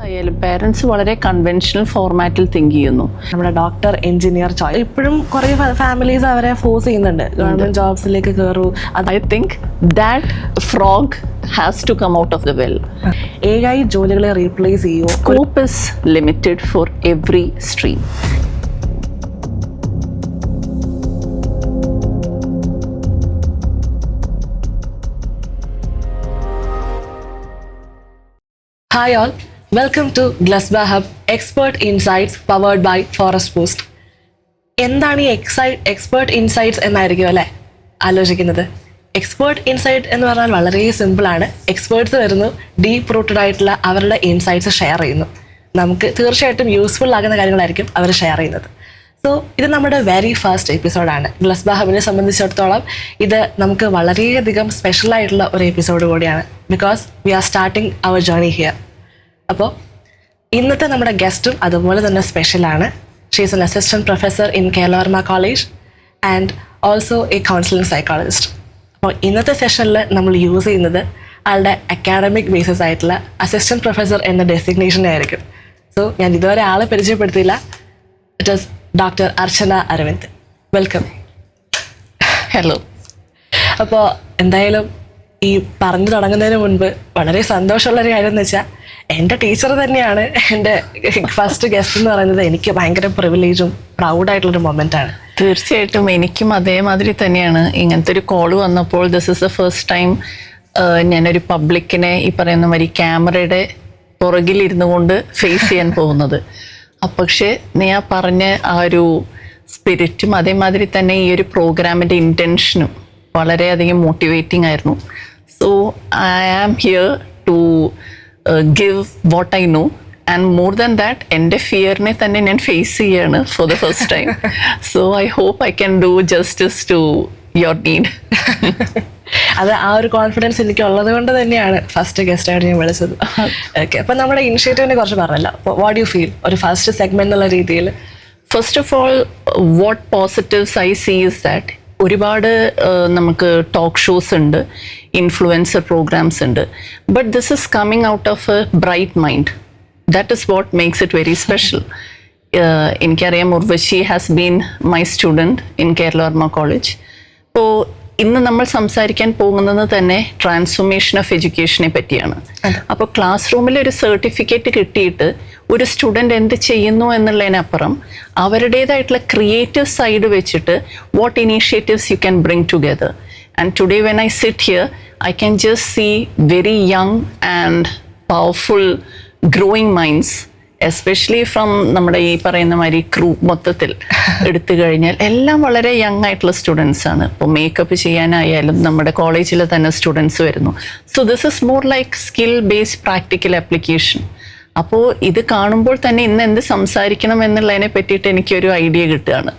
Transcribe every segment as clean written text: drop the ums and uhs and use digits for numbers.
ആയാലും പേരൻസ് വളരെ കൺവെൻഷണൽ ഫോർമാറ്റിൽ തിങ്ക് ചെയ്യുന്നു. നമ്മുടെ ഡോക്ടർ, എഞ്ചിനീയർ ചോയ്സ് ഇപ്പോഴും കുറേ ഫാമിലീസ് അവരെ ഫോഴ്സ് ചെയ്യുന്നുണ്ട്, ഗവൺമെന്റ് ജോബ്സിലേക്ക് കയറൂ. I think that frog has to come out of the well. AI ജോലികളെ റീപ്ലേസ് ചെയ്യുമോ? Scope is limited for every stream. Hi all, welcome to Glazba Hub, expert insights powered by Forest Post. എന്താണ് ഈ expert insights എന്നായിരിക്കും അല്ലേ ആലോചിക്കുന്നത്? Expert insight എന്ന് പറഞ്ഞാൽ വളരെ സിമ്പിളാണ്. എക്സ്പേർട്സ് വരുന്നു, ഡീപ്പ് റൂട്ടഡ് ആയിട്ടുള്ള അവരുടെ ഇൻസൈറ്റ്സ് ഷെയർ ചെയ്യുന്നു. നമുക്ക് തീർച്ചയായിട്ടും യൂസ്ഫുൾ ആകുന്ന കാര്യങ്ങളായിരിക്കും അവർ ഷെയർ ചെയ്യുന്നത്. സോ ഇത് നമ്മുടെ വെരി ഫസ്റ്റ് എപ്പിസോഡാണ്. ഗ്ലസ്ബ ഹബിനെ സംബന്ധിച്ചിടത്തോളം ഇത് നമുക്ക് വളരെയധികം സ്പെഷ്യലായിട്ടുള്ള ഒരു എപ്പിസോഡ് കൂടിയാണ്. Because we are starting our journey here. അപ്പോൾ ഇന്നത്തെ നമ്മുടെ ഗസ്റ്റും അതുപോലെ തന്നെ സ്പെഷ്യലാണ്. She is an assistant professor in Kerala college and also a counselling psychologist. അപ്പോൾ ഇന്നത്തെ സെഷനിൽ നമ്മൾ യൂസ് ചെയ്യുന്നത് ആളുടെ അക്കാഡമിക് ബേസിസ് ആയിട്ടുള്ള അസിസ്റ്റന്റ് പ്രൊഫസർ എന്ന ഡെസിഗ്നേഷനെ ആയിരിക്കും. സോ ഞാൻ ഇതുവരെ ആളെ പരിചയപ്പെടുത്തിയില്ല. It is doctor Archana Aravind. Welcome. Hello. അപ്പോൾ എന്തായാലും ഈ പറഞ്ഞു തുടങ്ങുന്നതിന് മുൻപ് വളരെ സന്തോഷമുള്ളൊരു കാര്യം എന്ന് വെച്ചാൽ എൻ്റെ ടീച്ചർ തന്നെയാണ് എൻ്റെ ഫസ്റ്റ് ഗസ്റ്റ് എന്ന് പറയുന്നത്. എനിക്ക് ഭയങ്കര പ്രിവിലേജും പ്രൗഡായിട്ടുള്ളൊരു മൊമെൻ്റാണ്. തീർച്ചയായിട്ടും എനിക്കും അതേമാതിരി തന്നെയാണ്. ഇങ്ങനത്തെ ഒരു കോള് വന്നപ്പോൾ this is the first time ഞാനൊരു പബ്ലിക്കിനെ ഈ പറയുന്ന മാതിരി ക്യാമറയുടെ പുറകിലിരുന്നു കൊണ്ട് ഫേസ് ചെയ്യാൻ പോകുന്നത്. പക്ഷേ നീ ആ പറഞ്ഞ ആ ഒരു സ്പിരിറ്റും അതേമാതിരി തന്നെ ഈ ഒരു പ്രോഗ്രാമിൻ്റെ ഇൻറ്റൻഷനും വളരെയധികം മോട്ടിവേറ്റിംഗ് ആയിരുന്നു. So I am here to give what I know and more than that എൻ്റെ ഫിയറിനെ തന്നെ ഞാൻ ഫേസ് ചെയ്യാണ് for the first time. So I hope I can do justice to your need. അത് ആ ഒരു കോൺഫിഡൻസ് എനിക്ക് ഉള്ളത് കൊണ്ട് തന്നെയാണ് ഫസ്റ്റ് ഗസ്റ്റായിട്ട് ഞാൻ വിളിച്ചത്. ഓക്കെ, അപ്പം നമ്മുടെ ഇനിഷ്യേറ്റീവിനെ കുറിച്ച് പറഞ്ഞല്ലോ. അപ്പോൾ വാട്ട് യു ഫീൽ ഒരു ഫസ്റ്റ് സെഗ്മെന്റ് എന്നുള്ള രീതിയിൽ? First of all what positives I see is that ഒരുപാട് നമുക്ക് ടോക്ക് ഷോസ് ഉണ്ട്, ഇൻഫ്ലുവൻസർ പ്രോഗ്രാംസ് ഉണ്ട്. But this is coming out of a bright mind. That is what makes it very special. എനിക്കറിയാം, Urvashi has been my student in Kerala college. അപ്പോൾ ഇന്ന് നമ്മൾ സംസാരിക്കാൻ പോകുന്നത് തന്നെ ട്രാൻസ്ഫോർമേഷൻ ഓഫ് എഡ്യൂക്കേഷനെ പറ്റിയാണ്. അപ്പോൾ ക്ലാസ് റൂമിൽ ഒരു സർട്ടിഫിക്കറ്റ് കിട്ടിയിട്ട് ഒരു സ്റ്റുഡൻറ് എന്ത് ചെയ്യുന്നു എന്നുള്ളതിനപ്പുറം അവരുടേതായിട്ടുള്ള ക്രിയേറ്റീവ് സൈഡ് വെച്ചിട്ട് what initiatives you can bring together. And today when I sit here I can just see very young and powerful growing minds, especially from നമ്മുടെ ഈ പറയുന്ന മാതിരി ക്രൂ മൊത്തത്തിൽ എടുത്തു കഴിഞ്ഞാൽ എല്ലാം വളരെ യങ് ആയിട്ടുള്ള സ്റ്റുഡൻസ് ആണ്. ഇപ്പോൾ മേക്കപ്പ് ചെയ്യാനായാലും നമ്മുടെ കോളേജിൽ തന്നെ സ്റ്റുഡൻസ് വരുന്നു. So this is more like skill based practical application. അപ്പോൾ ഇത് കാണുമ്പോൾ തന്നെ ഇന്ന് എന്ത് സംസാരിക്കണം എന്നുള്ളതിനെ പറ്റിയിട്ട് എനിക്കൊരു ഐഡിയ കിട്ടുകയാണ്.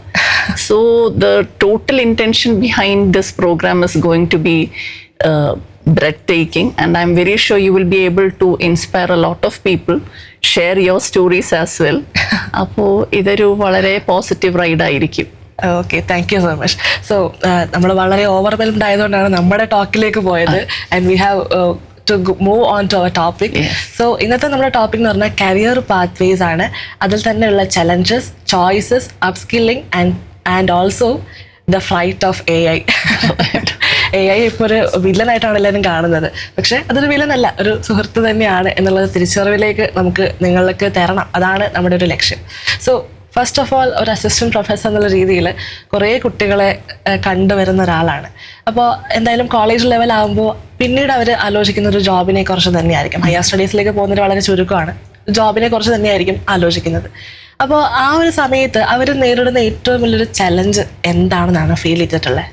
So the total intention behind this program is going to be breathtaking, and I'm very sure you will be able to inspire a lot of people, share your stories as well. അപ്പോൾ ഇതൊരു വളരെ positive ride ആയിരിക്കും. Okay, thank you so much. So നമ്മൾ വളരെ overwhelmed ആയതുകൊണ്ടാണ് നമ്മുടെ ടോക്കിലേക്ക് പോയത്. And we have to move on to our topic. So ഇന്നത്തെ നമ്മുടെ ടോപ്പിക് എന്ന് പറഞ്ഞാൽ കരിയർ പാത്വേസ് ആണ്. അതിൽ തന്നെയുള്ള challenges, choices, upskilling and also the freight of AI. AI ഇപ്പോൾ ഒരു വില്ലനായിട്ടാണ് എല്ലാവരും കാണുന്നത്. പക്ഷേ അതൊരു വില്ലനല്ല, ഒരു സുഹൃത്ത് തന്നെയാണ് എന്നുള്ളത് തിരിച്ചറിവിലേക്ക് നമുക്ക് നിങ്ങൾക്ക് തരണം. അതാണ് നമ്മുടെ ഒരു ലക്ഷ്യം. സോ ഫസ്റ്റ് ഓഫ് ഓൾ ഒരു അസിസ്റ്റന്റ് പ്രൊഫസർ എന്നുള്ള രീതിയിൽ കുറേ കുട്ടികളെ കണ്ടുവരുന്ന ഒരാളാണ്. അപ്പോൾ എന്തായാലും കോളേജ് ലെവലാകുമ്പോൾ പിന്നീട് അവർ ആലോചിക്കുന്ന ഒരു ജോബിനെ കുറിച്ച് തന്നെയായിരിക്കും. ഹയർ സ്റ്റഡീസിലേക്ക് പോകുന്നത് വളരെ ചുരുക്കമാണ്. ജോബിനെ കുറിച്ച് തന്നെയായിരിക്കും ആലോചിക്കുന്നത്. അപ്പോൾ ആ ഒരു സമയത്ത് അവർ നേരിടുന്ന ഏറ്റവും വലിയൊരു ചലഞ്ച് എന്താണെന്നാണ് ഫീൽ ചെയ്തിട്ടുള്ളത്?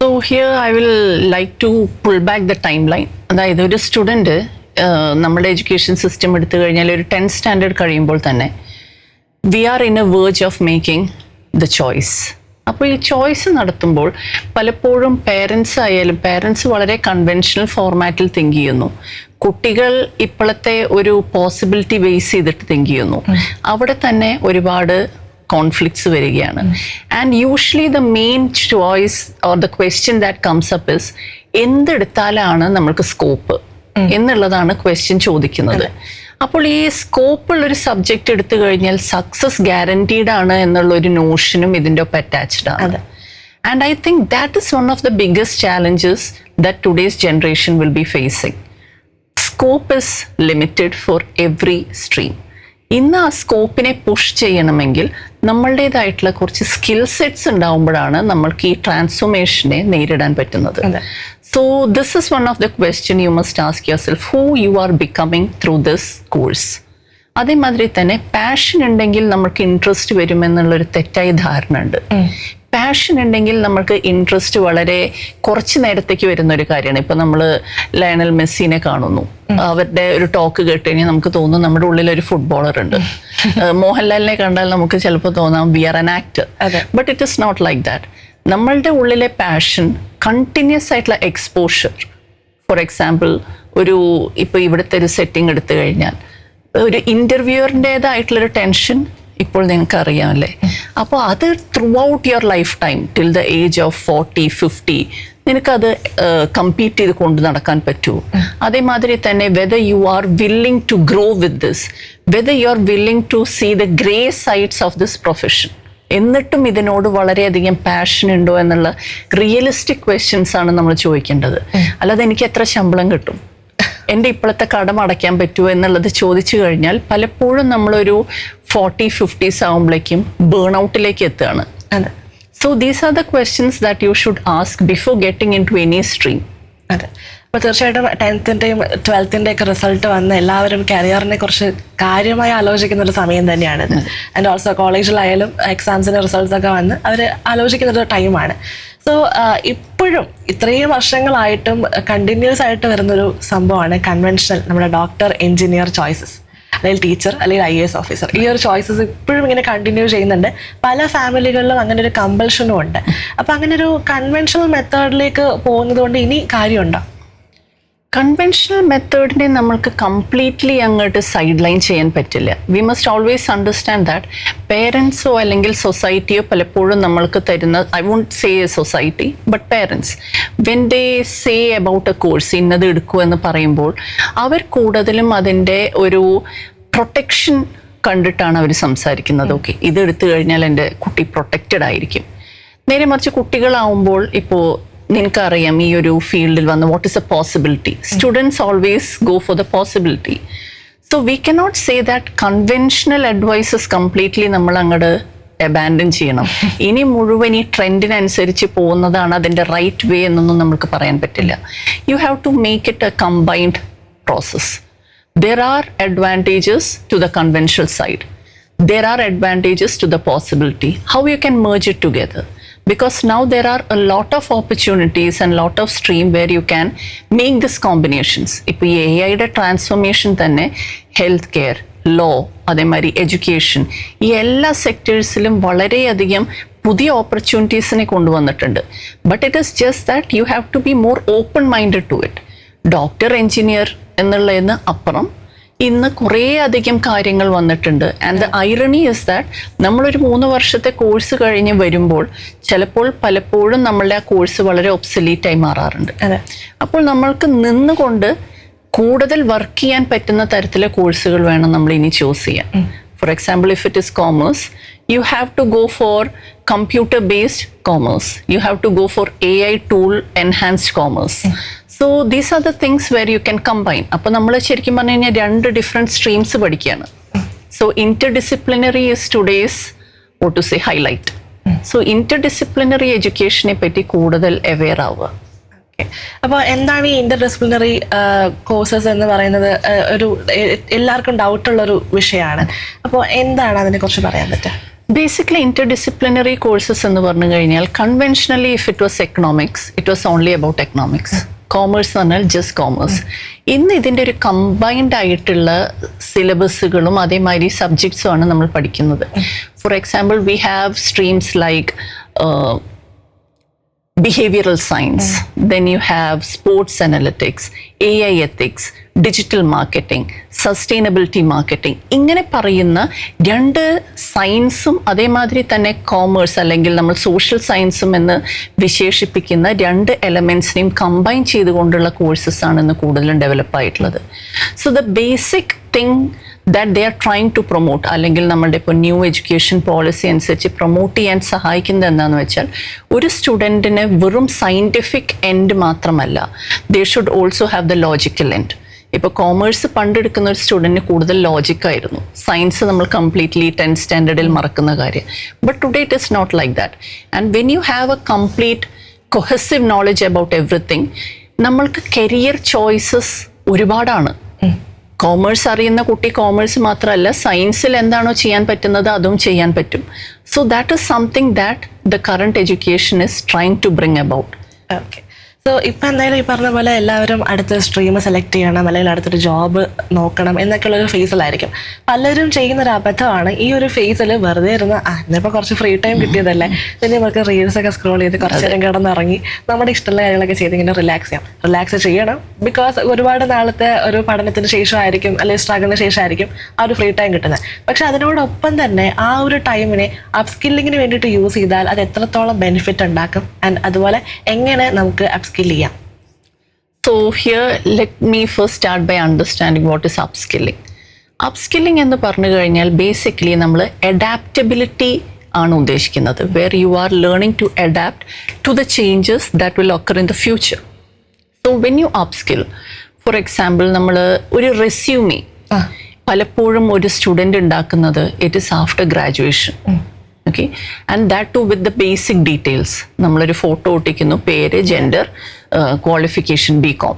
So here I will like to pull back the timeline. അതായത് ഒരു സ്റ്റുഡൻറ്റ് നമ്മുടെ എഡ്യൂക്കേഷൻ സിസ്റ്റം എടുത്തു കഴിഞ്ഞാൽ ഒരു 10th സ്റ്റാൻഡേർഡ് കഴിയുമ്പോൾ തന്നെ we are in a verge of making the choice. അപ്പോൾ ഈ ചോയ്സ് നടത്തുമ്പോൾ പലപ്പോഴും പേരൻസ് വളരെ കൺവെൻഷണൽ ഫോർമാറ്റിൽ തിങ്ക് ചെയ്യുന്നു. കുട്ടികൾ ഇപ്പോഴത്തെ ഒരു പോസിബിലിറ്റി ബേസ് ചെയ്തിട്ട് തിങ്ക് ചെയ്യുന്നു. അവിടെ തന്നെ ഒരുപാട് കോൺഫ്ലിക്ട്സ് വരികയാണ്. And usually the main choice or the question that comes up is എന്തെടുത്താലാണ് നമ്മൾക്ക് സ്കോപ്പ് എന്നുള്ളതാണ് ക്വസ്റ്റ്യൻ ചോദിക്കുന്നത്. അപ്പോൾ ഈ സ്കോപ്പുള്ളൊരു സബ്ജക്റ്റ് എടുത്തു കഴിഞ്ഞാൽ സക്സസ് ഗ്യാരണ്ടീഡ് ആണ് എന്നുള്ളൊരു നോഷനും ഇതിൻ്റെ ഒപ്പം അറ്റാച്ച്ഡ് ആണ്. And I think that is one of the biggest challenges that today's generation will be phasing. Scope is limited for every stream. ഇന്ന് ആ സ്കോപ്പിനെ പുഷ് ചെയ്യണമെങ്കിൽ നമ്മളുടേതായിട്ടുള്ള കുറച്ച് സ്കിൽ സെറ്റ്സ് ഉണ്ടാവുമ്പോഴാണ് നമ്മൾക്ക് ഈ ട്രാൻസ്ഫോർമേഷനെ നേരിടാൻ പറ്റുന്നത്. So this is one of the question you must ask your self, who you are becoming through this course. അതേമാതിരി തന്നെ പാഷൻ ഉണ്ടെങ്കിൽ നമുക്ക് ഇൻട്രസ്റ്റ് വരുമെന്നുള്ളൊരു തെറ്റായ ധാരണ ഉണ്ട്. പാഷൻ ഉണ്ടെങ്കിൽ നമുക്ക് ഇൻട്രസ്റ്റ് വളരെ കുറച്ച് നേരത്തേക്ക് വരുന്ന ഒരു കാര്യമാണ്. ഇപ്പൊ നമ്മൾ ലയണൽ മെസ്സിനെ കാണുന്നു, അവരുടെ ഒരു ടോക്ക് കേട്ട് കഴിഞ്ഞാൽ നമുക്ക് തോന്നും നമ്മുടെ ഉള്ളിൽ ഒരു ഫുട്ബോളർ ഉണ്ട്. മോഹൻലാലിനെ കണ്ടാൽ നമുക്ക് ചിലപ്പോൾ തോന്നാം we are an actor. But it is not like that. നമ്മളുടെ ഉള്ളിലെ പാഷൻ കണ്ടിന്യൂസ് ആയിട്ടുള്ള എക്സ്പോഷർ. ഫോർ എക്സാമ്പിൾ, ഇപ്പൊ ഇവിടുത്തെ ഒരു സെറ്റിംഗ് എടുത്തു കഴിഞ്ഞാൽ ഒരു ഇന്റർവ്യൂറിൻ്റെതായിട്ടുള്ളൊരു ടെൻഷൻ ഇപ്പോൾ നിങ്ങൾക്ക് അറിയാമല്ലേ. അപ്പോൾ അത് throughout your lifetime till the age of 40-50 നിനക്കത് കമ്പീറ്റ് ചെയ്ത് കൊണ്ട് നടക്കാൻ പറ്റുമോ? അതേമാതിരി തന്നെ whether you are willing to grow with this, whether you are willing to see the grey sides of this profession, എന്നിട്ടും ഇതിനോട് വളരെയധികം പാഷൻ ഉണ്ടോ എന്നുള്ള റിയലിസ്റ്റിക് ക്വസ്റ്റ്യൻസ് ആണ് നമ്മൾ ചോദിക്കേണ്ടത്. അല്ലാതെ എനിക്ക് എത്ര ശമ്പളം കിട്ടും, എൻ്റെ ഇപ്പോഴത്തെ കടം അടയ്ക്കാൻ പറ്റുമോ എന്നുള്ളത് ചോദിച്ചു കഴിഞ്ഞാൽ പലപ്പോഴും നമ്മളൊരു 40-50s ആകുമ്പോഴേക്കും ബേൺ ഔട്ടിലേക്ക് എത്തുകയാണ്. So these are the questions that you should ask before getting into any stream. അതെ, അപ്പോൾ തീർച്ചയായിട്ടും 10th-ൻ്റെയും 12th-ൻ്റെയൊക്കെ റിസൾട്ട് വന്ന് എല്ലാവരും കരിയറിനെ കുറിച്ച് കാര്യമായി ആലോചിക്കുന്ന ഒരു സമയം തന്നെയാണിത്. ആൻഡ് ഓൾസോ കോളേജിലായാലും എക്സാംസിൻ്റെ റിസൾട്ട്സ് ഒക്കെ വന്ന് അവർ ആലോചിക്കുന്നൊരു ടൈമാണ്. സോ ഇപ്പോഴും ഇത്രയും വർഷങ്ങളായിട്ടും കണ്ടിന്യൂസ് ആയിട്ട് വരുന്നൊരു സംഭവമാണ് കൺവെൻഷണൽ നമ്മുടെ ഡോക്ടർ, എഞ്ചിനീയർ ചോയ്സസ്, അല്ലെങ്കിൽ ടീച്ചർ, അല്ലെങ്കിൽ IAS ഓഫീസർ. ഈ ഒരു ചോയ്സസ് ഇപ്പോഴും ഇങ്ങനെ കണ്ടിന്യൂ ചെയ്യുന്നുണ്ട്. പല ഫാമിലികളിലും അങ്ങനെ ഒരു കമ്പൽഷനും ഉണ്ട്. അപ്പം അങ്ങനെ ഒരു കൺവെൻഷണൽ മെത്തേഡിലേക്ക് പോകുന്നത് കൊണ്ട് ഇനി കാര്യമുണ്ടോ? കൺവെൻഷണൽ മെത്തേഡിനെ നമ്മൾക്ക് കംപ്ലീറ്റ്ലി അങ്ങോട്ട് സൈഡ് ലൈൻ ചെയ്യാൻ പറ്റില്ല. We must always understand that പേരൻസോ അല്ലെങ്കിൽ സൊസൈറ്റിയോ പലപ്പോഴും നമ്മൾക്ക് തരുന്ന, I won't say a society but parents, when they say about a course ഇന്നത് എടുക്കൂ എന്ന് പറയുമ്പോൾ അവർ കൂടുതലും അതിൻ്റെ ഒരു പ്രൊട്ടക്ഷൻ കണ്ടിട്ടാണ് അവർ സംസാരിക്കുന്നത്. ഓക്കെ, ഇത് എടുത്തു കഴിഞ്ഞാൽ എൻ്റെ കുട്ടി പ്രൊട്ടക്റ്റഡ് ആയിരിക്കും. നേരെ മറിച്ച് കുട്ടികളാവുമ്പോൾ ഇപ്പോൾ നിനക്കറിയാം ഈ ഒരു ഫീൽഡിൽ വന്ന് what is a possibility, students always go for the possibility. So we cannot say that conventional advices completely നമ്മൾ അങ്ങോട്ട് അബാൻഡൻ ചെയ്യണം. ഇനി മുഴുവൻ ഈ ട്രെൻഡിനനുസരിച്ച് പോകുന്നതാണ് അതിൻ്റെ റൈറ്റ് വേ എന്നൊന്നും നമുക്ക് പറയാൻ പറ്റില്ല. You have to make it a combined process. There are advantages to the conventional side. There are advantages to the possibility. How you can merge it together? Because now there are a lot of opportunities and lot of stream where you can make these combinations. ഇപ്പോൾ ഈ AI-യുടെ transformation തന്നെ health care, law, അതേമാതിരി education, ഈ എല്ലാ സെക്ടേഴ്സിലും വളരെയധികം പുതിയ ഓപ്പർച്യൂണിറ്റീസിനെ കൊണ്ടുവന്നിട്ടുണ്ട്. But it is just that you have to be more open minded to it. Doctor, engineer എന്നുള്ളതിന് അപ്പുറം ഇന്ന് കുറേ അധികം കാര്യങ്ങൾ വന്നിട്ടുണ്ട്. And the irony is that നമ്മളൊരു 3 വർഷത്തെ കോഴ്സ് കഴിഞ്ഞ് വരുമ്പോൾ പലപ്പോഴും നമ്മളുടെ ആ കോഴ്സ് വളരെ ഒബ്സലീറ്റായി മാറാറുണ്ട്. അപ്പോൾ നമ്മൾക്ക് നിന്നുകൊണ്ട് കൂടുതൽ വർക്ക് ചെയ്യാൻ പറ്റുന്ന തരത്തിലെ കോഴ്സുകൾ വേണം നമ്മൾ ഇനി ചൂസ് ചെയ്യാൻ. For example, if it is commerce, you have to go for computer based commerce, you have to go for AI tool enhanced commerce. So these are the things where you can combine. അപ്പോൾ നമ്മൾ ശരിക്കും പറഞ്ഞു കഴിഞ്ഞാൽ 2 different streams പഠിക്കുകയാണ്. So interdisciplinary is today's what to say highlight. So interdisciplinary എഡ്യൂക്കേഷനെ പറ്റി കൂടുതൽ aware ആവുക. അപ്പോൾ എന്താണ് ഈ ഇന്റർഡിസിപ്ലിനറി കോഴ്സസ് എന്ന് പറയുന്നത്? ഒരു എല്ലാവർക്കും ഡൗട്ടുള്ളൊരു വിഷയമാണ്. അപ്പോൾ എന്താണ് അതിനെക്കുറിച്ച് പറയാൻ പറ്റുക? ബേസിക്കലി ഇന്റർഡിസിപ്ലിനറി കോഴ്സസ് എന്ന് പറഞ്ഞു കഴിഞ്ഞാൽ conventionally if it was economics, it was only about economics. Commerce എന്ന് പറഞ്ഞാൽ ജസ്റ്റ് കോമേഴ്സ്. ഇന്ന് ഇതിൻ്റെ ഒരു കമ്പൈൻഡ് ആയിട്ടുള്ള സിലബസുകളും അതേമാതിരി സബ്ജക്ട്സും ആണ് നമ്മൾ പഠിക്കുന്നത്. For example, we have streams like behavioral science, then you have sports analytics, AI ethics, digital marketing, sustainability marketing. ഇങ്ങനെ പറയുന്ന 2 സയൻസും അതേമാതിരി തന്നെ കോമേഴ്സ് അല്ലെങ്കിൽ നമ്മൾ സോഷ്യൽ സയൻസും എന്ന് വിശേഷിപ്പിക്കുന്ന 2 എലമെൻസിനെയും കമ്പൈൻ ചെയ്തുകൊണ്ടുള്ള കോഴ്സസ് ആണ് ഇന്ന് കൂടുതലും ഡെവലപ്പ് ആയിട്ടുള്ളത്. So the basic thing that they are trying to promote, അല്ലെങ്കിൽ നമ്മുടെ ഇപ്പോൾ ന്യൂ എഡ്യൂക്കേഷൻ പോളിസി അനുസരിച്ച് പ്രൊമോട്ട് ചെയ്യാൻ സഹായിക്കുന്നത് എന്താണെന്ന് വെച്ചാൽ, ഒരു സ്റ്റുഡൻറ്റിന് വെറും സയൻറ്റിഫിക് എൻഡ് മാത്രമല്ല, they should also have the logical end. ഇപ്പോൾ കോമേഴ്സ് പണ്ടെടുക്കുന്ന ഒരു സ്റ്റുഡൻറ്റിന് കൂടുതൽ ലോജിക്കായിരുന്നു, സയൻസ് നമ്മൾ കംപ്ലീറ്റ്ലി 10th സ്റ്റാൻഡേർഡിൽ മറക്കുന്ന കാര്യം. But today it is not like that. And when you have a complete cohesive knowledge about everything, നമ്മൾക്ക് കരിയർ ചോയ്സസ് ഒരുപാടാണ്. കോമേഴ്സ് അറിയുന്ന കുട്ടി കോമേഴ്സ് മാത്രമല്ല, സയൻസിൽ എന്താണോ ചെയ്യാൻ പറ്റുന്നത് അതും ചെയ്യാൻ പറ്റും. So that is something that the current education is trying to bring about. Okay. So ഇപ്പം എന്തായാലും ഈ പറഞ്ഞ പോലെ എല്ലാവരും അടുത്ത സ്ട്രീം സെലക്ട് ചെയ്യണം, അല്ലെങ്കിൽ അടുത്തൊരു ജോബ് നോക്കണം എന്നൊക്കെയുള്ളൊരു ഫേസിലായിരിക്കും. പലരും ചെയ്യുന്നൊരു അബദ്ധമാണ് ഈ ഒരു ഫേസിൽ വെറുതെ ഇരുന്ന് ഇന്നിപ്പോൾ കുറച്ച് ഫ്രീ ടൈം കിട്ടിയതല്ലേ, പിന്നെ നമുക്ക് റീൽസൊക്കെ സ്ക്രോൾ ചെയ്ത് കുറച്ച് നേരം കിടന്നിറങ്ങി നമ്മുടെ ഇഷ്ടമുള്ള കാര്യങ്ങളൊക്കെ ചെയ്ത് ഇങ്ങനെ റിലാക്സ് ചെയ്യണം. ബിക്കോസ് ഒരുപാട് നാളത്തെ ഒരു പഠനത്തിന് ശേഷമായിരിക്കും, അല്ലെങ്കിൽ സ്ട്രഗിളിന് ശേഷമായിരിക്കും ആ ഒരു ഫ്രീ ടൈം കിട്ടുന്നത്. പക്ഷെ അതിനോടൊപ്പം തന്നെ ആ ഒരു ടൈമിനെ അപ്സ്കില്ലിങ്ങിന് വേണ്ടിയിട്ട് യൂസ് ചെയ്താൽ അത് എത്രത്തോളം ബെനിഫിറ്റ് ഉണ്ടാക്കും, ആൻഡ് അതുപോലെ എങ്ങനെ നമുക്ക് upskill ചെയ്യാം. So here let me first start by understanding what is upskilling. Upskilling എന്ന് പറഞ്ഞു കഴിഞ്ഞാൽ ബേസിക്കലി നമ്മൾ അഡാപ്റ്റബിലിറ്റി ആണ് ഉദ്ദേശിക്കുന്നത്, where you are learning to adapt to the changes that will occur in the future. So when you upskill, for example നമ്മൾ ഒരു resume പലപ്പോഴും ഒരു സ്റ്റുഡൻറ് ഉണ്ടാക്കുന്നത് it is after graduation. Okay, and that too with the basic details. നമ്മളൊരു photo ഒട്ടിക്കുന്നു, പേര്, gender, qualification, BCom.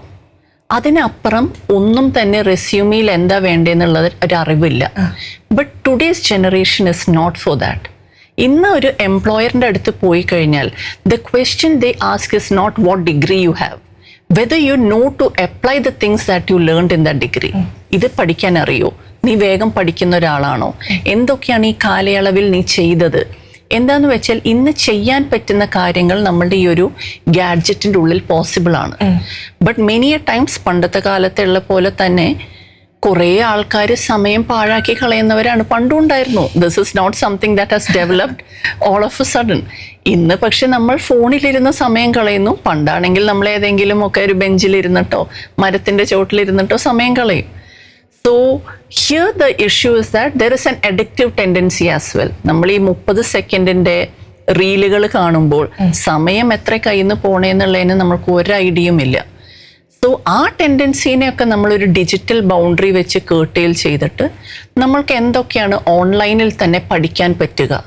അതിനപ്പുറം ഒന്നും തന്നെ റെസ്യൂമിയിൽ എന്താ വേണ്ടതെന്നുള്ളത് ഒരു അറിവില്ല. But today's generation is not for that. ഇന്ന് ഒരു എംപ്ലോയറിൻ്റെ അടുത്ത് പോയി കഴിഞ്ഞാൽ the question they ask is not what degree you have, whether you know to apply the things that you learned in that degree. ഇത് പഠിക്കാൻ അറിയോ, നീ വേഗം പഠിക്കുന്ന ഒരാളാണോ, എന്തൊക്കെയാണ് ഈ കാലയളവിൽ നീ ചെയ്തത്. എന്താന്ന് വെച്ചാൽ ഇന്ന് ചെയ്യാൻ പറ്റുന്ന കാര്യങ്ങൾ നമ്മളുടെ ഈ ഒരു ഗാഡ്ജറ്റിൻ്റെ ഉള്ളിൽ പോസിബിൾ ആണ്. ബട്ട് മെനി എ ടൈംസ് പണ്ടത്തെ കാലത്തുള്ള പോലെ തന്നെ കുറേ ആൾക്കാർ സമയം പാഴാക്കി കളയുന്നവരാണ് പണ്ടും ഉണ്ടായിരുന്നു. This is not something that has developed all of a sudden. ഇന്ന് പക്ഷെ നമ്മൾ ഫോണിലിരുന്ന് സമയം കളയുന്നു. പണ്ടാണെങ്കിൽ നമ്മൾ ഏതെങ്കിലും ഒക്കെ ഒരു ബെഞ്ചിലിരുന്നിട്ടോ മരത്തിൻ്റെ ചോട്ടിലിരുന്നിട്ടോ സമയം കളയും. So here the issue is that there is an addictive tendency as well. നമ്മൾ ഈ 30 സെക്കൻഡിൻ്റെ റീലുകൾ കാണുമ്പോൾ സമയം എത്ര കയ്യിൽ നിന്ന് പോണേന്നുള്ളതിന് നമുക്ക് ഒരു ഐഡിയയും ഇല്ല. സോ ആ ടെൻഡൻസീനെയൊക്കെ നമ്മളൊരു ഡിജിറ്റൽ ബൗണ്ടറി വെച്ച് കേർട്ടെയിൽ ചെയ്തിട്ട് നമ്മൾക്ക് എന്തൊക്കെയാണ് ഓൺലൈനിൽ തന്നെ പഠിക്കാൻ പറ്റുക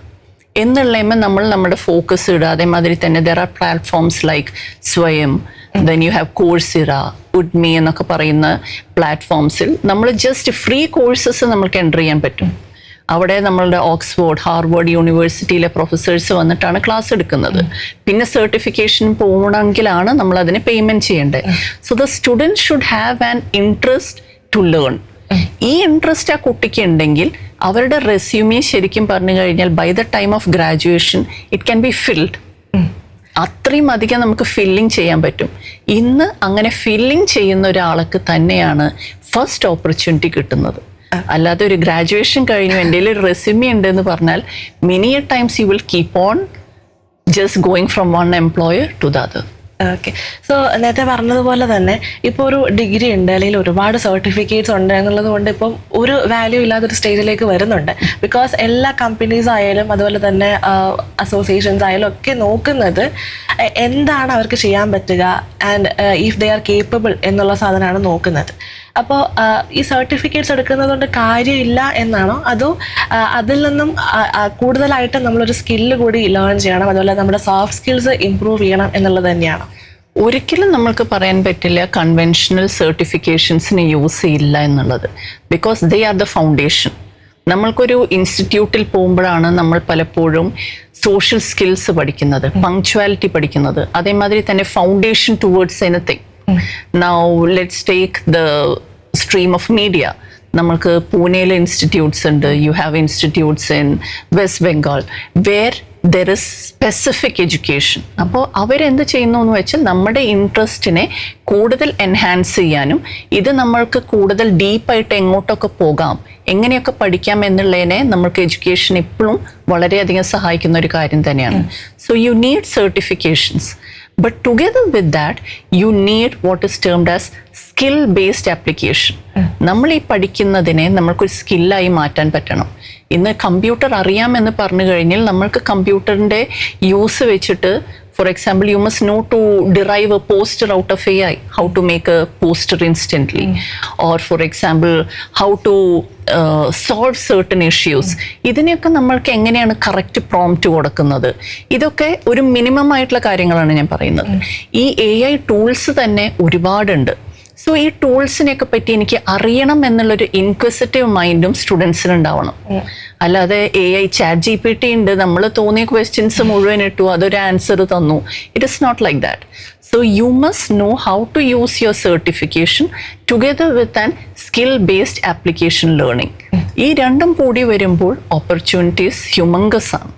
എന്നുള്ളതിന്മേൽ നമ്മൾ നമ്മുടെ ഫോക്കസ് ഇടുക. അതേമാതിരി തന്നെ there are platforms like Swayam, then you have Coursera, Udemy എന്നൊക്കെ പറയുന്ന പ്ലാറ്റ്ഫോംസിൽ നമ്മൾ ജസ്റ്റ് ഫ്രീ കോഴ്സസ് നമ്മൾക്ക് എൻ്റർ ചെയ്യാൻ പറ്റും. അവിടെ നമ്മളുടെ ഓക്സ്ഫോർഡ്, ഹാർവേഡ് യൂണിവേഴ്സിറ്റിയിലെ പ്രൊഫസേഴ്സ് വന്നിട്ടാണ് ക്ലാസ് എടുക്കുന്നത്. പിന്നെ സർട്ടിഫിക്കേഷൻ പോകണമെങ്കിലാണ് നമ്മൾ അതിന് പേയ്മെൻറ്റ് ചെയ്യേണ്ടത്. So the student should have an interest to learn. ഈ ഇൻട്രസ്റ്റ് ആ കുട്ടിക്ക് ഉണ്ടെങ്കിൽ അവരുടെ റെസ്യൂമി ശരിക്കും പറഞ്ഞു കഴിഞ്ഞാൽ by the time of graduation it can be filled. അത്രയും അധികം നമുക്ക് ഫില്ലിങ് ചെയ്യാൻ പറ്റും. ഇന്ന് അങ്ങനെ ഫില്ലിങ് ചെയ്യുന്ന ഒരാൾക്ക് തന്നെയാണ് ഫസ്റ്റ് ഓപ്പർച്യൂണിറ്റി കിട്ടുന്നത്. അല്ലാതെ ഒരു ഗ്രാജുവേഷൻ കഴിഞ്ഞു എൻ്റെ ഒരു റെസ്യൂമി ഉണ്ടെന്ന് പറഞ്ഞാൽ many a times you will keep on just going from one employer to the other. Okay. So നേരത്തെ പറഞ്ഞതുപോലെ തന്നെ ഇപ്പോൾ ഒരു ഡിഗ്രി ഉണ്ട്, അല്ലെങ്കിൽ ഒരുപാട് സർട്ടിഫിക്കറ്റ്സ് ഉണ്ട് എന്നുള്ളത് കൊണ്ട് ഇപ്പം ഒരു വാല്യൂ ഇല്ലാത്തൊരു സ്റ്റേജിലേക്ക് വരുന്നുണ്ട്. ബിക്കോസ് എല്ലാ കമ്പനീസ് ആയാലും അതുപോലെ തന്നെ അസോസിയേഷൻസ് ആയാലും ഒക്കെ നോക്കുന്നത് എന്താണ് അവർക്ക് ചെയ്യാൻ പറ്റുക, and if they are capable എന്നുള്ള സാധനമാണ് നോക്കുന്നത്. അപ്പോൾ ഈ സർട്ടിഫിക്കറ്റ്സ് എടുക്കുന്നത് കൊണ്ട് കാര്യമില്ല എന്നാണോ, അതോ അതിൽ നിന്നും കൂടുതലായിട്ട് നമ്മളൊരു സ്കില്ല് കൂടി ലേൺ ചെയ്യണം, അതുപോലെ നമ്മുടെ സോഫ്റ്റ് സ്കിൽസ് ഇമ്പ്രൂവ് ചെയ്യണം എന്നുള്ളത് തന്നെയാണോ? ഒരിക്കലും നമ്മൾക്ക് പറയാൻ പറ്റില്ല കൺവെൻഷണൽ സർട്ടിഫിക്കേഷൻസിന് യൂസ് ചെയ്യില്ല എന്നുള്ളത്. Because they are the foundation. നമ്മൾക്കൊരു ഇൻസ്റ്റിറ്റ്യൂട്ടിൽ പോകുമ്പോഴാണ് നമ്മൾ പലപ്പോഴും സോഷ്യൽ സ്കിൽസ് പഠിക്കുന്നത്, പങ്ക്ച്വാലിറ്റി പഠിക്കുന്നത്, അതേമാതിരി തന്നെ foundation towards anything. Now let's take the stream of media. നമ്മൾക്ക് പൂനെയിൽ ഇൻസ്റ്റിറ്റ്യൂട്ട്സ് ഉണ്ട്, you have institutes in West Bengal where there is specific education. അപ്പോൾ അവരെന്ത് ചെയ്യുന്നു എന്ന് വെച്ചാൽ നമ്മുടെ ഇൻട്രസ്റ്റിനെ കൂടുതൽ എൻഹാൻസ് ചെയ്യാനും ഇത് നമ്മൾക്ക് കൂടുതൽ ഡീപ്പായിട്ട് എങ്ങോട്ടൊക്കെ പോകാം, എങ്ങനെയൊക്കെ പഠിക്കാം എന്നുള്ളതിനെ നമ്മൾക്ക് എഡ്യൂക്കേഷൻ ഇപ്പോഴും വളരെയധികം സഹായിക്കുന്ന ഒരു കാര്യം തന്നെയാണ്. So you need certifications. But together with that, you need what is termed as skill-based application. നമ്മൾ ഈ പഠിക്കുന്നതിനെ നമ്മൾക്കൊരു സ്കില്ലായി മാറ്റാൻ പറ്റണം. ഇന്ന് കമ്പ്യൂട്ടർ അറിയാമെന്ന് പറഞ്ഞു കഴിഞ്ഞാൽ നമ്മൾക്ക് കമ്പ്യൂട്ടറിൻ്റെ യൂസ് വെച്ചിട്ട്, for example, you must know to derive a poster out of AI, how to make a poster instantly. Or for example, how to solve certain issues. ഇതിനെയൊക്കെ നമ്മൾക്ക് എങ്ങനെയാണ് കറക്റ്റ് പ്രോംപ്റ്റ് കൊടുക്കുന്നത്, ഇതൊക്കെ ഒരു മിനിമം ആയിട്ടുള്ള കാര്യങ്ങളാണ് ഞാൻ പറയുന്നത്. ഈ AI ടൂൾസ് തന്നെ ഒരുപാടുണ്ട്. സോ ഈ ടൂൾസിനെയൊക്കെ പറ്റി എനിക്ക് അറിയണം എന്നുള്ളൊരു ഇൻക്വിസിറ്റീവ് മൈൻഡും സ്റ്റുഡൻസിനുണ്ടാവണം. അല്ലാതെ AI ChatGPT ഉണ്ട്, നമ്മൾ തോന്നിയ ക്വസ്റ്റ്യൻസ് മുഴുവൻ ഇട്ടു, അതൊരു ആൻസർ തന്നു. It is not like that. So you must know how to use your certification together with an skill based application learning. ഈ രണ്ടും കൂടി വരുമ്പോൾ ഓപ്പർച്യൂണിറ്റീസ് ഹ്യൂമങ്കസ് ആണ്.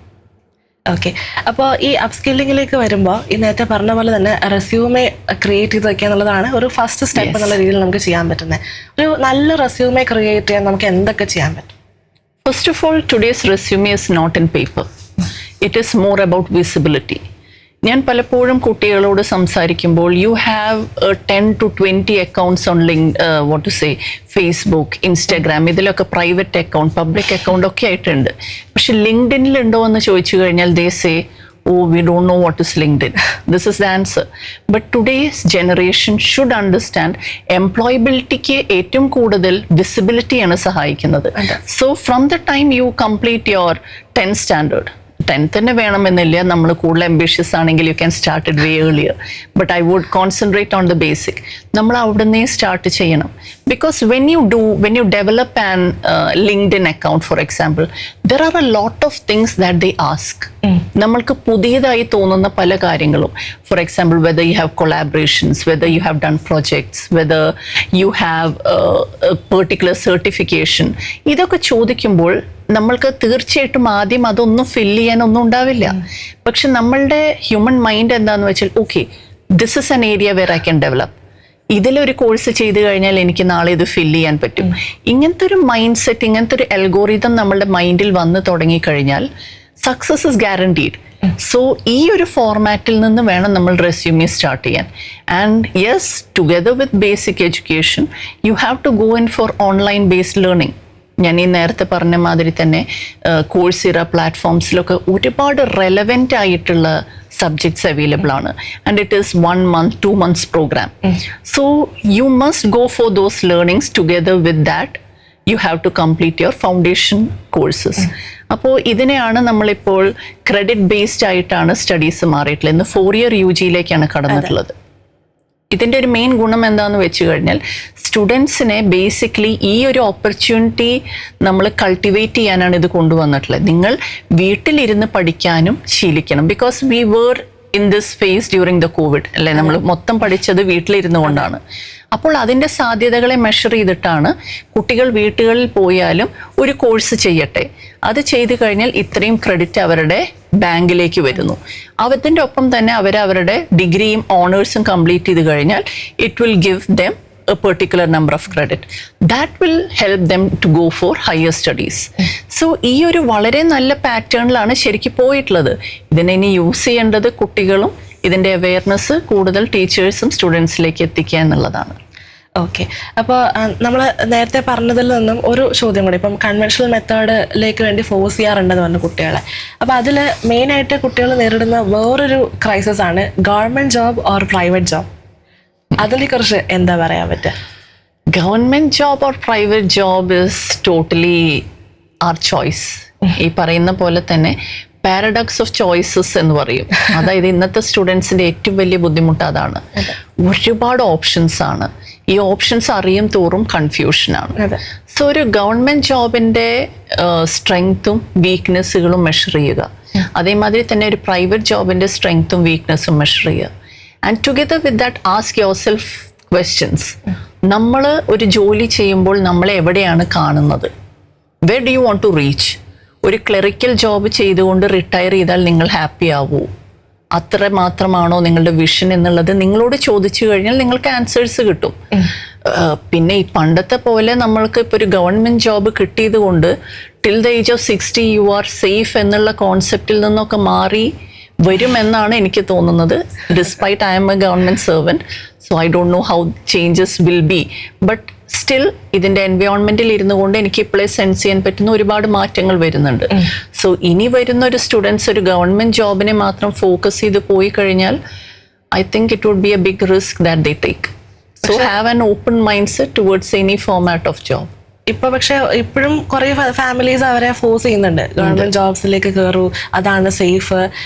ഓക്കെ, അപ്പോൾ ഈ അപ്സ്കില്ലിങ്ങിലേക്ക് വരുമ്പോൾ ഈ നേരത്തെ പറഞ്ഞ പോലെ തന്നെ റെസ്യൂമെ ക്രിയേറ്റ് ചെയ്ത് വയ്ക്കുക എന്നുള്ളതാണ് ഒരു ഫസ്റ്റ് സ്റ്റെപ്പ് എന്നുള്ള രീതിയിൽ നമുക്ക് ചെയ്യാൻ പറ്റുന്നത്. ഒരു നല്ല റെസ്യൂമെ ക്രിയേറ്റ് ചെയ്യാൻ നമുക്ക് എന്തൊക്കെ ചെയ്യാൻ പറ്റും? First of all, today's resume is not in paper. It is more about visibility. ഞാൻ പലപ്പോഴും കുട്ടികളോട് സംസാരിക്കുമ്പോൾ you have 10 to 20 accounts on Facebook, Instagram, ഇതിലൊക്കെ പ്രൈവറ്റ് അക്കൗണ്ട്, പബ്ലിക് അക്കൗണ്ട് ഒക്കെ ആയിട്ടുണ്ട്. പക്ഷെ ലിങ്ക്ഡിനിൽ ഉണ്ടോ എന്ന് ചോദിച്ചു കഴിഞ്ഞാൽ they say, oh, we don't know what is LinkedIn. This is the answer. But today's generation should understand employability-ക്ക് ഏറ്റവും കൂടുതൽ visibility ആണ് സഹായിക്കുന്നത്. So from the time you complete your 10th standard, 10th തന്നെ വേണമെന്നില്ല, നമ്മൾ കൂടുതൽ ambitious ആണെങ്കിൽ you can start it way earlier. But I would concentrate on the basic. നമ്മൾ അവിടുന്ന് സ്റ്റാർട്ട് ചെയ്യണം. Because when you develop an LinkedIn account, for example, there are a lot of things that they ask. നമ്മൾക്ക് പുതിയതായി തോന്നുന്ന പല കാര്യങ്ങളും, for example whether you have collaborations, whether you have done projects, whether you have a particular certification, ഇതൊക്കെ ചോദിക്കുമ്പോൾ നമ്മൾക്ക് തീർച്ചയായിട്ടും ആദ്യം അതൊന്നും ഫില്ല് ചെയ്യാനൊന്നും ഉണ്ടാവില്ല. പക്ഷെ നമ്മളുടെ ഹ്യൂമൻ മൈൻഡ് എന്താന്ന് വെച്ചാൽ, okay, this is an area where I can develop, ഇതിലൊരു കോഴ്സ് ചെയ്ത് കഴിഞ്ഞാൽ എനിക്ക് നാളെ ഇത് ഫില്ല് ചെയ്യാൻ പറ്റും. ഇങ്ങനത്തെ ഒരു മൈൻഡ് സെറ്റ്, ഇങ്ങനത്തെ ഒരു അൽഗോറിതം നമ്മളുടെ മൈൻഡിൽ വന്ന് തുടങ്ങിക്കഴിഞ്ഞാൽ സക്സസ് ഇസ് ഗ്യാരണ്ടീഡ്. സോ ഈ ഒരു ഫോർമാറ്റിൽ നിന്ന് വേണം നമ്മൾ റെസ്യൂമി സ്റ്റാർട്ട് ചെയ്യാൻ. And yes, together with basic education you have to go in for online based learning. ഞാൻ ഈ നേരത്തെ പറഞ്ഞ മാതിരി തന്നെ കോഴ്സിറ പ്ലാറ്റ്ഫോംസിലൊക്കെ ഒരുപാട് റെലവെൻ്റ് ആയിട്ടുള്ള സബ്ജക്ട്സ് അവൈലബിൾ ആണ്. And it is 1 month, 2 months പ്രോഗ്രാം. So you must go for those learnings. Together with that you have to complete your foundation courses. അപ്പോൾ ഇതിനെയാണ് നമ്മളിപ്പോൾ ക്രെഡിറ്റ് ബേസ്ഡ് ആയിട്ടാണ് സ്റ്റഡീസ് മാറിയിട്ടുള്ളത്. ഇന്ന് 4-year UG-യിലേക്കാണ് കടന്നിട്ടുള്ളത്. ഇതിൻ്റെ ഒരു മെയിൻ ഗുണം എന്താണെന്ന് വെച്ച് കഴിഞ്ഞാൽ സ്റ്റുഡൻസിനെ ബേസിക്കലി ഈ ഒരു ഓപ്പർച്യൂണിറ്റി നമ്മൾ കൾട്ടിവേറ്റ് ചെയ്യാനാണ് ഇത് കൊണ്ടുവന്നിട്ടുള്ളത്. നിങ്ങൾ വീട്ടിലിരുന്ന് പഠിക്കാനും ശീലിക്കണം. Because we were in this phase during the COVID അല്ലേ, നമ്മൾ മൊത്തം പഠിച്ചത് വീട്ടിലിരുന്നു കൊണ്ടാണ്. അപ്പോൾ അതിൻ്റെ സാധ്യതകളെ മെഷർ ചെയ്തിട്ടാണ് കുട്ടികൾ വീട്ടുകളിൽ പോയാലും ഒരു കോഴ്സ് ചെയ്യട്ടെ, അത് ചെയ്തു കഴിഞ്ഞാൽ ഇത്രയും ക്രെഡിറ്റ് അവരുടെ ബാങ്കിലേക്ക് വരുന്നു. അതിൻ്റെ ഒപ്പം തന്നെ അവരുടെ ഡിഗ്രിയും ഓണേഴ്സും കംപ്ലീറ്റ് ചെയ്ത് കഴിഞ്ഞാൽ it will give them a particular number of credit that will help them to go for higher studies. So ഈ ഒരു വളരെ നല്ല പാറ്റേണിലാണ് ശരിക്കും പോയിട്ടുള്ളത്. ഇതിനെ ഇനി യൂസ് ചെയ്യേണ്ടത് കുട്ടികളും ഇതിൻ്റെ അവെയർനെസ് കൂടുതൽ ടീച്ചേഴ്സും സ്റ്റുഡൻസിലേക്ക് എത്തിക്കുക എന്നുള്ളതാണ്. ഓക്കെ, അപ്പോൾ നമ്മൾ നേരത്തെ പറഞ്ഞതിൽ നിന്നും ഒരു ചോദ്യം കൂടി, ഇപ്പം കൺവെൻഷണൽ മെത്തേഡിലേക്ക് വേണ്ടി ഫോഴ്സ് ചെയ്യാറുണ്ടെന്ന് പറഞ്ഞു കുട്ടികളെ. അപ്പോൾ അതിൽ മെയിനായിട്ട് കുട്ടികൾ നേരിടുന്ന വേറൊരു ക്രൈസിസ് ആണ് government job or private job. അതിനെക്കുറിച്ച് എന്താ പറയാൻ പറ്റുക? Government job or private job is totally our choice. ഈ പറയുന്ന പോലെ തന്നെ പാരഡോക്സ് ഓഫ് ചോയ്സസ് എന്ന് പറയും. അതായത് ഇന്നത്തെ സ്റ്റുഡൻസിൻ്റെ ഏറ്റവും വലിയ ബുദ്ധിമുട്ട് അതാണ്. ഒരുപാട് ഓപ്ഷൻസ് ആണ്. ഈ ഓപ്ഷൻസ് അറിയും തോറും കൺഫ്യൂഷനാണ്. സോ ഒരു ഗവൺമെൻറ് ജോബിൻ്റെ സ്ട്രെങ്ത്തും വീക്ക്നെസ്സുകളും മെഷർ ചെയ്യുക, അതേമാതിരി തന്നെ ഒരു പ്രൈവറ്റ് ജോബിൻ്റെ സ്ട്രെങ്ത്തും വീക്ക്നെസ്സും മെഷർ ചെയ്യുക. And together with that ask yourself questions. നമ്മൾ ഒരു ജോലി ചെയ്യുമ്പോൾ നമ്മളെ എവിടെയാണ് കാണുന്നത്? Where do you want to reach? ഒരു ക്ലറിക്കൽ ജോബ് ചെയ്തുകൊണ്ട് റിട്ടയർ ചെയ്താൽ നിങ്ങൾ ഹാപ്പി ആവൂ? അത്ര മാത്രമാണോ നിങ്ങളുടെ വിഷൻ എന്നുള്ളത് നിങ്ങളോട് ചോദിച്ചു കഴിഞ്ഞാൽ നിങ്ങൾക്ക് ആൻസേഴ്സ് കിട്ടും. പിന്നെ ഈ പണ്ടത്തെ പോലെ നമ്മൾക്ക് ഇപ്പോൾ ഒരു ഗവൺമെൻറ് ജോബ് കിട്ടിയത് കൊണ്ട് till the age of 60 you are safe എന്നുള്ള കോൺസെപ്റ്റിൽ നിന്നൊക്കെ മാറി വരുമെന്നാണ് എനിക്ക് തോന്നുന്നത്. Despite I M A government servant, so I don't know how changes will be. But still ഇതിൻ്റെ എൻവയോൺമെൻറ്റിൽ ഇരുന്നു കൊണ്ട് എനിക്ക് ഇപ്പോഴേ സെൻസ് ചെയ്യാൻ പറ്റുന്ന ഒരുപാട് മാറ്റങ്ങൾ വരുന്നുണ്ട്. സോ ഇനി വരുന്ന ഒരു സ്റ്റുഡൻസ് ഒരു ഗവൺമെൻറ് ജോബിനെ മാത്രം ഫോക്കസ് ചെയ്ത് പോയി കഴിഞ്ഞാൽ I think it would be a big risk that they take. So have an open mindset towards any format of job. ഇപ്പൊ പക്ഷെ ഇപ്പോഴും കുറെ ഫാമിലീസ് അവരെ ഫോഴ്സ് ചെയ്യുന്നുണ്ട്, ഗവൺമെന്റ് ജോബ്സിലേക്ക് കയറൂ, അതാണ് സേഫ്.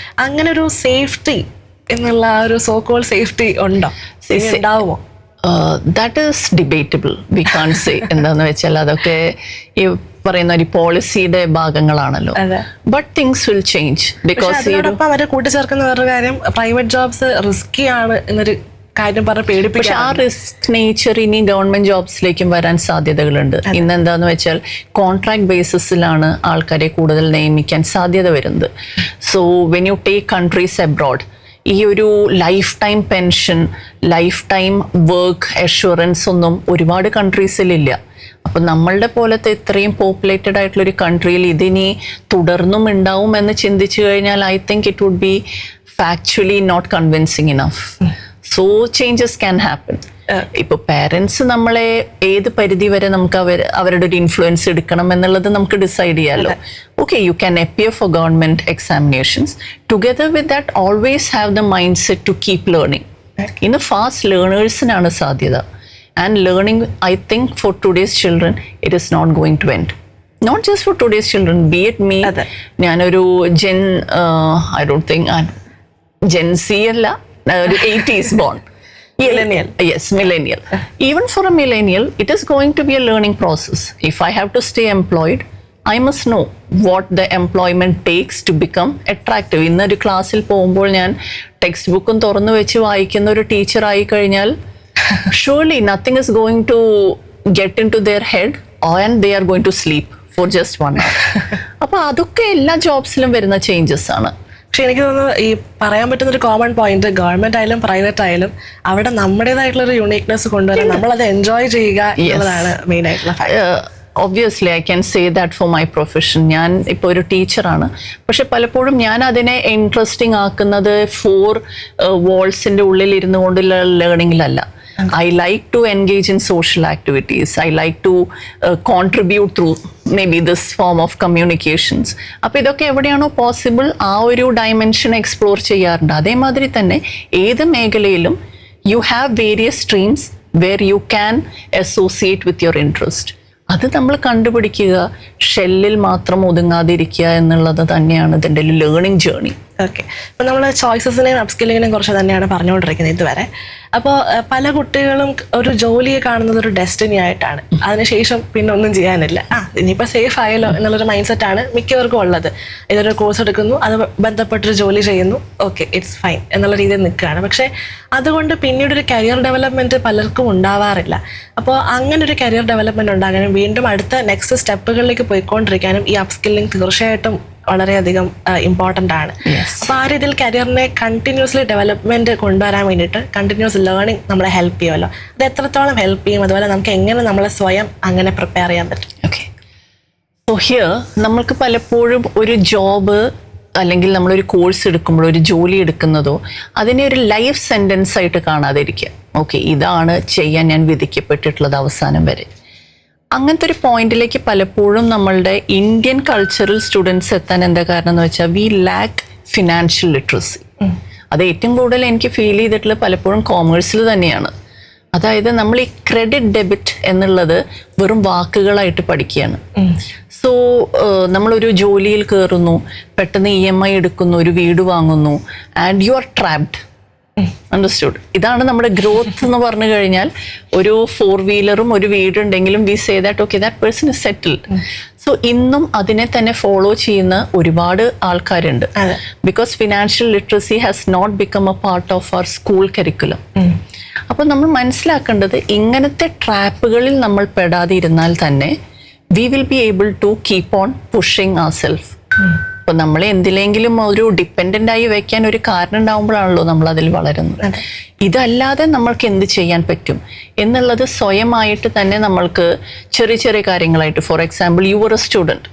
അങ്ങനെ ഒരു സേഫ്റ്റി എന്നുള്ള ഒരു സോ കോൾ സേഫ്റ്റി ഉണ്ടോ, ഉണ്ടാവുമോ? That is debatable. We can't say. എന്താന്ന് വെച്ചാൽ അതൊക്കെ ഈ പറയുന്ന ഒരു പോളിസിയുടെ ഭാഗങ്ങളാണല്ലോ. But things will change because ഇതിനോടൊപ്പം അവരെ കൂട്ടിച്ചേർക്കുന്ന വേറൊരു കാര്യം, പ്രൈവറ്റ് ജോബ്സ് റിസ്കി ആണ് എന്നൊരു കാര്യം പറഞ്ഞ് പേടിപ്പിക്കും. പക്ഷെ ആ റിസ്ക് നേച്ചർ ഇനി ഗവൺമെന്റ് ജോബ്സിലേക്കും വരാൻ സാധ്യതകളുണ്ട്. ഇന്ന് എന്താന്ന് വെച്ചാൽ കോൺട്രാക്ട് ബേസിസിലാണ് ആൾക്കാരെ കൂടുതൽ നിയമിക്കാൻ സാധ്യത വരുന്നത്. So when you take countries abroad, ഈ ഒരു life time pension, life time work assurance ഒന്നും ഒരുപാട് കൺട്രീസിലില്ല. അപ്പം നമ്മളുടെ പോലത്തെ ഇത്രയും പോപ്പുലേറ്റഡ് ആയിട്ടുള്ളൊരു കൺട്രിയിൽ ഇതിനി തുടർന്നും ഉണ്ടാവും എന്ന് ചിന്തിച്ചു കഴിഞ്ഞാൽ I think it would be factually not convincing enough. So changes can happen. ഇപ്പോൾ പാരൻസ് നമ്മളെ ഏത് പരിധി വരെ നമുക്ക് അവരുടെ ഒരു ഇൻഫ്ലുവൻസ് എടുക്കണം എന്നുള്ളത് നമുക്ക് ഡിസൈഡ് ചെയ്യാമല്ലോ. Okay, you can appear for government examinations. Together with that always have the mindset to keep learning. ഇന്ന് ഫാസ്റ്റ് ലേണേഴ്സിനാണ് സാധ്യത. And learning, I think for today's children, it is not going to end. Not just for today's children, be it me. ഞാനൊരു I don't think Gen Z അല്ല, ഒരു 80s born. Millennial. Yes, millennial. Even for a millennial, it is going to be a learning process. If I have to stay employed, I must know what the employment takes to become attractive. ഇന്നൊരു ക്ലാസ്സിൽ പോകുമ്പോൾ ഞാൻ text ബുക്കും തുറന്നു വെച്ച് വായിക്കുന്ന ഒരു teacher ആയി കഴിഞ്ഞാൽ surely nothing is going to get into their head and they are going to sleep for just 1 hour. അപ്പോൾ അതൊക്കെ എല്ലാ ജോബ്സിലും വരുന്ന ചേഞ്ചസ് ആണ്. പക്ഷെ എനിക്ക് തോന്നുന്നു ഈ പറയാൻ പറ്റുന്ന ഒരു കോമൺ പോയിന്റ്, ഗവൺമെന്റ് ആയാലും പ്രൈവറ്റ് ആയാലും അവിടെ നമ്മുടേതായിട്ടുള്ള ഒരു യുണീക്നെസ് കൊണ്ടുവരാൻ നമ്മളത് എൻജോയ് ചെയ്യുക എന്നുള്ളതാണ് മെയിൻ ആയിട്ടുള്ള. Obviously I can say that for my profession. ഞാൻ ഇപ്പോൾ ഒരു ടീച്ചറാണ്, പക്ഷെ പലപ്പോഴും ഞാൻ അതിനെ ഇൻട്രസ്റ്റിംഗ് ആക്കുന്നത് 4 വാൾസിൻ്റെ ഉള്ളിൽ ഇരുന്നു കൊണ്ടുള്ള ലേണിങ്ങിലല്ല. I like to engage in social activities. I like to contribute through maybe this form of communications. അപ്പോൾ ഇതൊക്കെ എവിടെയാണോ പോസിബിൾ ആ ഒരു ഡയമെൻഷൻ എക്സ്പ്ലോർ ചെയ്യാറുണ്ട്. അതേമാതിരി തന്നെ ഏത് മേഖലയിലും you have various streams where you can associate with your interest. അത് നമ്മൾ കണ്ടുപിടിക്കുക, ഷെല്ലിൽ മാത്രം ഒതുങ്ങാതിരിക്കുക എന്നുള്ളത് തന്നെയാണ് ഇതിൻ്റെ ലേണിംഗ് ജേർണി. ഓക്കെ, അപ്പോൾ നമ്മൾ ചോയ്സസിനെയും അപ്സ്കില്ലിങ്ങിനെയും കുറിച്ച് തന്നെയാണ് പറഞ്ഞുകൊണ്ടിരിക്കുന്നത് ഇതുവരെ. അപ്പോൾ പല കുട്ടികളും ഒരു ജോലിയെ കാണുന്നത് ഒരു ഡെസ്റ്റിനി ആയിട്ടാണ്, അതിനുശേഷം പിന്നെ ഒന്നും ചെയ്യാനില്ല, ഇനിയിപ്പോൾ സേഫ് ആയല്ലോ എന്നുള്ളൊരു മൈൻഡ് സെറ്റാണ് മിക്കവർക്കും ഉള്ളത്. ഇതൊരു കോഴ്സ് എടുക്കുന്നു, അത് ബന്ധപ്പെട്ടൊരു ജോലി ചെയ്യുന്നു, ഓക്കെ ഇറ്റ്സ് ഫൈൻ എന്നുള്ള രീതിയിൽ നിൽക്കുകയാണ്. പക്ഷേ അതുകൊണ്ട് പിന്നീട് ഒരു കരിയർ ഡെവലപ്മെൻറ്റ് പലർക്കും ഉണ്ടാവാറില്ല. അപ്പോൾ അങ്ങനെ ഒരു കരിയർ ഡെവലപ്മെൻറ്റ് ഉണ്ടാകാനും വീണ്ടും അടുത്ത നെക്സ്റ്റ് സ്റ്റെപ്പുകളിലേക്ക് പോയിക്കൊണ്ടിരിക്കാനും ഈ അപ്സ്കില്ലിംഗ് തീർച്ചയായിട്ടും വളരെയധികം ഇമ്പോർട്ടൻ്റ് ആണ്. അപ്പോൾ ആ രീതിയിൽ കരിയറിനെ കണ്ടിന്യൂസ്ലി ഡെവലപ്മെൻറ്റ് കൊണ്ടുവരാൻ വേണ്ടിയിട്ട് കണ്ടിന്യൂസ് ലേണിംഗ് നമ്മളെ ഹെൽപ്പ് ചെയ്യുമല്ലോ. അത് എത്രത്തോളം ഹെൽപ്പ് ചെയ്യും, അതുപോലെ നമുക്ക് എങ്ങനെ നമ്മളെ സ്വയം അങ്ങനെ പ്രിപ്പയർ ചെയ്യാൻ പറ്റും? ഓക്കെ, സോ ഹിയർ നമ്മൾക്ക് പലപ്പോഴും ഒരു ജോബ് അല്ലെങ്കിൽ നമ്മളൊരു കോഴ്സ് എടുക്കുമ്പോഴോ ഒരു ജോലി എടുക്കുന്നതോ അതിനെ ഒരു ലൈഫ് സെൻറ്റൻസ് ആയിട്ട് കാണാതിരിക്കുക. ഓക്കെ, ഇതാണ് ചെയ്യാൻ ഞാൻ വിധിക്കപ്പെട്ടിട്ടുള്ളത് അവസാനം വരെ. അങ്ങനത്തെ ഒരു പോയിന്റിലേക്ക് പലപ്പോഴും നമ്മളുടെ ഇന്ത്യൻ കൾച്ചറൽ സ്റ്റുഡൻസ് എത്താൻ എന്താ കാരണം എന്ന് വെച്ചാൽ വി ലാക്ക് ഫിനാൻഷ്യൽ ലിറ്ററസി. അത് ഏറ്റവും കൂടുതൽ എനിക്ക് ഫീൽ ചെയ്തിട്ടുള്ളത് പലപ്പോഴും കോമേഴ്സിൽ തന്നെയാണ്. അതായത് നമ്മൾ ഈ ക്രെഡിറ്റ് ഡെബിറ്റ് എന്നുള്ളത് വെറും വാക്കുകളായിട്ട് പഠിക്കുകയാണ്. സോ നമ്മളൊരു ജോലിയിൽ കയറുന്നു, പെട്ടെന്ന് EMI എടുക്കുന്നു, ഒരു വീട് വാങ്ങുന്നു, and you are trapped. Understood? ഇതാണ് നമ്മുടെ ഗ്രോത്ത് എന്ന് പറഞ്ഞു കഴിഞ്ഞാൽ. ഒരു 4 വീലറും ഒരു വീടുണ്ടെങ്കിലും we say that okay that person is settled. So ഇന്നും അതിനെ തന്നെ ഫോളോ ചെയ്യുന്ന ഒരുപാട് ആൾക്കാരുണ്ട്. Because financial literacy has not become a part of our school curriculum. അപ്പോൾ നമ്മൾ മനസ്സിലാക്കേണ്ടത് ഇങ്ങനത്തെ ട്രാപ്പുകളിൽ നമ്മൾ പെടാതെ ഇരുന്നാൽ തന്നെ we will be able to keep on pushing our self. അപ്പോൾ നമ്മളെ എന്തിലെങ്കിലും ഒരു ഡിപ്പെൻഡൻ്റ് ആയി വെക്കാൻ ഒരു കാരണം ഉണ്ടാകുമ്പോഴാണല്ലോ നമ്മൾ അതിൽ വളരുന്നത്. ഇതല്ലാതെ നമ്മൾക്ക് എന്ത് ചെയ്യാൻ പറ്റും എന്നുള്ളത് സ്വയമായിട്ട് തന്നെ നമ്മൾക്ക് ചെറിയ ചെറിയ കാര്യങ്ങളായിട്ട്, for example you are A student,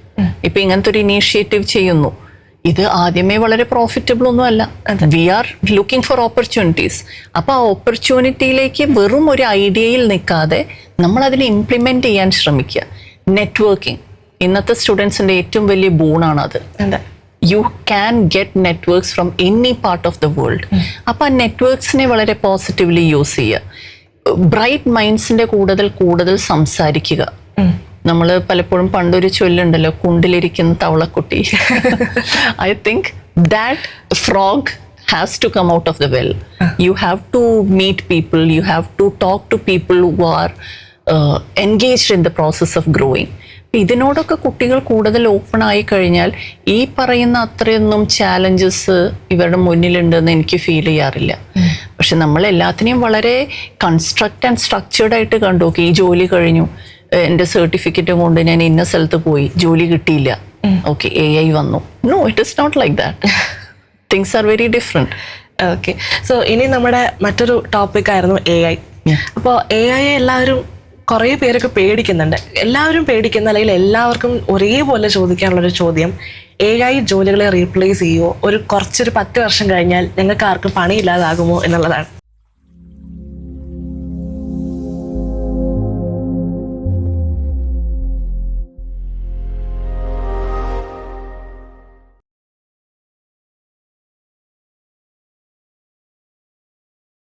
ഇപ്പം ഇങ്ങനത്തെ ഒരു ഇനീഷ്യേറ്റീവ് ചെയ്യുന്നു, ഇത് ആദ്യമേ വളരെ പ്രോഫിറ്റബിൾ ഒന്നും അല്ല. We are looking for opportunities. അപ്പോൾ ആ ഓപ്പർച്യൂണിറ്റിയിലേക്ക് വെറും ഒരു ഐഡിയയിൽ നിൽക്കാതെ നമ്മൾ അതിനെ ഇംപ്ലിമെന്റ് ചെയ്യാൻ ശ്രമിക്കുക. നെറ്റ്വർക്കിംഗ് ഇന്നത്തെ സ്റ്റുഡൻസിന്റെ ഏറ്റവും വലിയ ബൂണാണത്. You can get networks from any part of the world. അപ്പോൾ ആ നെറ്റ്വർക്ക്സിനെ വളരെ പോസിറ്റീവ്ലി യൂസ് ചെയ്യുക. ബ്രൈറ്റ് മൈൻഡ്സിന്റെ കൂടുതൽ സംസാരിക്കുക. നമ്മൾ പലപ്പോഴും പണ്ടൊരു ചൊല്ലുണ്ടല്ലോ, കുണ്ടിലിരിക്കുന്ന തവളക്കുട്ടി. I think that frog has to come out of the well. You have to meet people, you have to talk to people who are engaged in the process of growing. ഇതിനോടൊക്കെ കുട്ടികൾ കൂടുതൽ ഓപ്പൺ ആയി കഴിഞ്ഞാൽ ഈ പറയുന്ന അത്രയൊന്നും challenges ഇവരുടെ മുന്നിലുണ്ടെന്ന് എനിക്ക് feel ചെയ്യാറില്ല. പക്ഷെ നമ്മൾ എല്ലാത്തിനെയും വളരെ കൺസ്ട്രക്റ്റ് ആൻഡ് സ്ട്രക്ചേർഡ് ആയിട്ട് കണ്ടു. ഓക്കെ, ഈ ജോലി കഴിഞ്ഞു, എൻ്റെ സർട്ടിഫിക്കറ്റും കൊണ്ട് ഞാൻ ഇന്ന സ്ഥലത്ത് പോയി, ജോലി കിട്ടിയില്ല, ഓക്കെ AI വന്നു. No, it is not like that. Things are very different. Okay, so ഇനി നമ്മുടെ മറ്റൊരു ടോപ്പിക് ആയിരുന്നു AI. അപ്പോൾ AI എല്ലാവരും കുറേ പേരൊക്കെ പേടിക്കുന്നുണ്ട്. എല്ലാവരും പേടിക്കുന്ന, അല്ലെങ്കിൽ എല്ലാവർക്കും ഒരേപോലെ ചോദിക്കാനുള്ളൊരു ചോദ്യം, AI ജോലികളെ റീപ്ലേസ് ചെയ്യുമോ? കുറച്ചൊരു 10 വർഷം കഴിഞ്ഞാൽ ഞങ്ങൾക്ക് ആർക്കും പണിയില്ലാതാകുമോ എന്നുള്ളതാണ്.